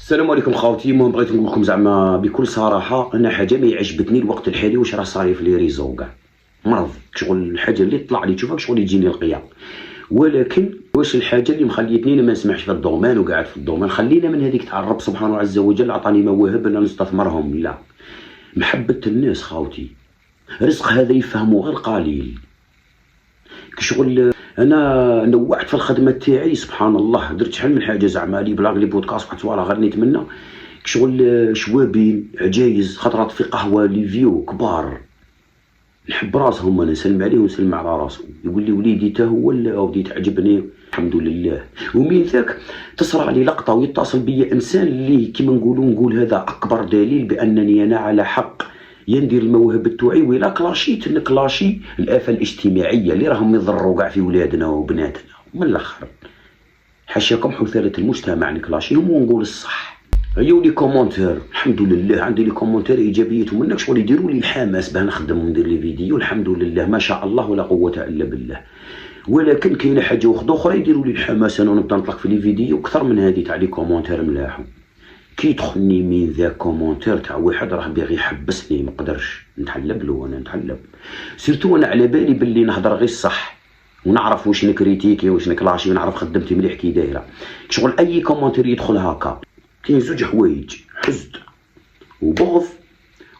السلام عليكم خاوتي. المهم بغيت نقول لكم زعما بكل صراحه، انا حاجه ما يعجبتني الوقت الحالي واش راه صاري في لي ريزو كاع مرض. شغل الحاجه اللي طلع لي تشوفها شغل يجيني القيا. ولكن واش الحاجه اللي مخليتني انا ما نسمعش في الدومين وقاعد في الدومين، خلينا من هذيك تاع الرب سبحانه عز وجل عطاني مواهب انا نستثمرهم. لا، محبه الناس خاوتي، رزق هذا يفهمه غير قليل. شغل انا نوعت في الخدمه تاعي سبحان الله، درت شحال من حاجه زعما لي بلاغ لي بودكاست واحد صوالح غير نتمنى. شغل شوابين عجايز خطرات في قهوه لي فيو كبار نحب راسهم، انا نسلم عليه ونسلم على راسه، يقول لي وليدي تا هو ولا ودي تعجبني الحمد لله. ومن ذاك تصرى لي لقطه ويتصل بي انسان اللي كيما نقول هذا اكبر دليل بانني انا على حق يندير المواهب تاعي، ولا كلاشيت نكلاشي الافه الاجتماعيه اللي راهم يضروا كاع في ولادنا وبناتنا. من الاخر حاشاكم حثاله المجتمع نكلاشيهم ونقول الصح. هيو لي كومونتير الحمد لله، عندي لي كومونتير ايجابيتهم منك شغل يديروا لي الحماس باه نخدم وندير لي فيديو. الحمد لله ما شاء الله ولا قوه الا بالله. ولكن كاينه حاجه اخرى يديروا لي الحماس انا نبدا نطلق في لي فيديو اكثر من هذه تاع لي كومونتير ملاحو. كي يدخلني من ذا كومونتير تاع واحد راه باغي يحبسني، ما نقدرش نتحلب له، انا نتحلب سيرتو انا على بالي باللي نهضر غير الصح ونعرف واش نكريتيكي واش نكلاشي ونعرف خدمتي مليح كي دايره. شغل اي كومونتير يدخل هكا كاين زوج حوايج، حسد وبغض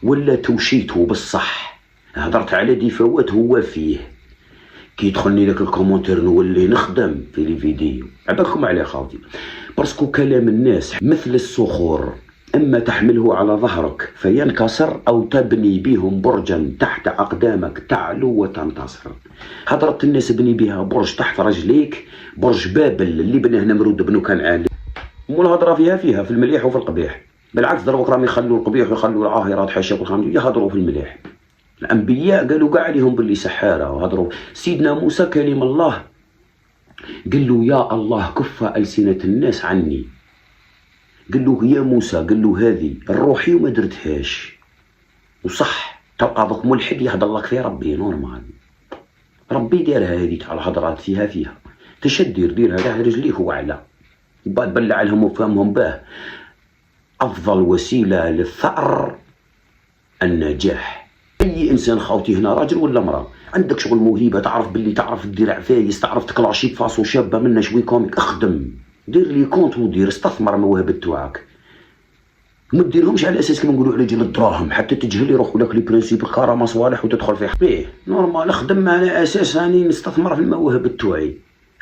ولا توشيته بالصح. هضرت على دفوات هو فيه. كي يدخلني لك الكومونتير نولي نخدم في لي فيديو. عبالكم عليه خاوتي، باسكو كلام الناس مثل الصخور، اما تحمله على ظهرك فينكسر او تبني بهم برجا تحت اقدامك تعلو وتنتصر. هضرة الناس بني بها برج تحت رجليك، برج بابل اللي بناه نمرود بنو كنعان. مو الهضره فيها في المليح وفي القبيح. بالعكس دروك راهم يخلوا القبيح ويخلوا العاهرات حاشاك الخامس يهضروا في المليح. الانبياء قالوا كاع عليهم باللي سحاره وهضروا. سيدنا موسى كلم الله قال له يا الله كف ألسنة الناس عني. قال له يا موسى، قال له هذه الروحي وما درتهاش. وصح تلقى ذوك ملحد يهضر لك في ربي نورمال، ربي دارها هذه تاع الهضرات فيها تشد ديرها كاع رجليك وعلى بعد بلع لهم وفهمهم باه. افضل وسيله للثأر النجاح. اي انسان خاوتي هنا راجل ولا مراه عندك شغل موهبه، تعرف باللي تعرف دير عفايس، تعرف تكلاشي بفاصو شابه منا شوي كوميك، اخدم دير لي كونت ودير استثمر المواهب تاعك. ما ديرهمش على اساس كما نقولوا على جال الدراهم حتى تجهل يروحوا لك لي برينسيپ الكرامه صوالح وتدخل في حقيه نورمال. اخدم على اساس راني نستثمر في المواهب تاعي،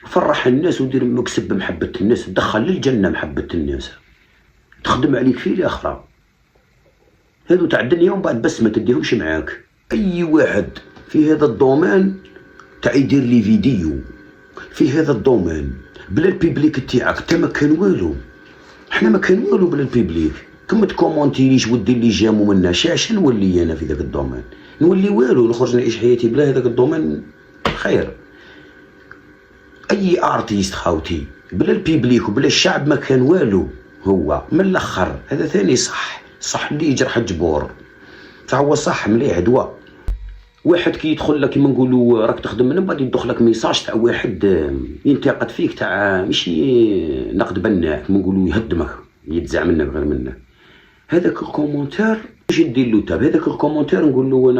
فرح الناس ودير مكسب بمحبه الناس، تدخل للجنه محبه الناس، تخدم عليك في الاخره. هادو تاع الدنيا ومن بعد بس ما تديهمش معاك. اي واحد في هذا الدومين تاع يدير لي فيديو في هذا الدومين بلا البيبليك تاعك انت ما كان والو. احنا ما كان والو بلا البيبليك. كما تكومونتيليش ودير لي جامو منا شاش نولي انا في ذاك الدومين؟ نولي والو، نخرج نعيش حياتي بلا هذاك الدومين خير. اي ارتيست خاوتي بلا البيبليك وبلا الشعب ما كان والو. هو من الاخر هذا ثاني صح اللي يجرح الجبور فهو صح مليح دواء. واحد كي يدخل لك كيما نقولوا راك تخدم من بعد يدخل لك ميساج تاع واحد ينتقد فيك تاع ماشي نقد بناء كيما نقولوا يهدمك يتزع منك غير منك. هذاك الكومونتير واش ندير له تاب؟ هذاك الكومونتير نقول له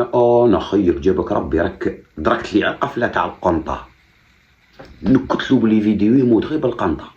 انا خيك جابك ربي، راك دركت لي على القفله تاع القنطه، نكتلو بلي فيديو يموت غير بالقنطه.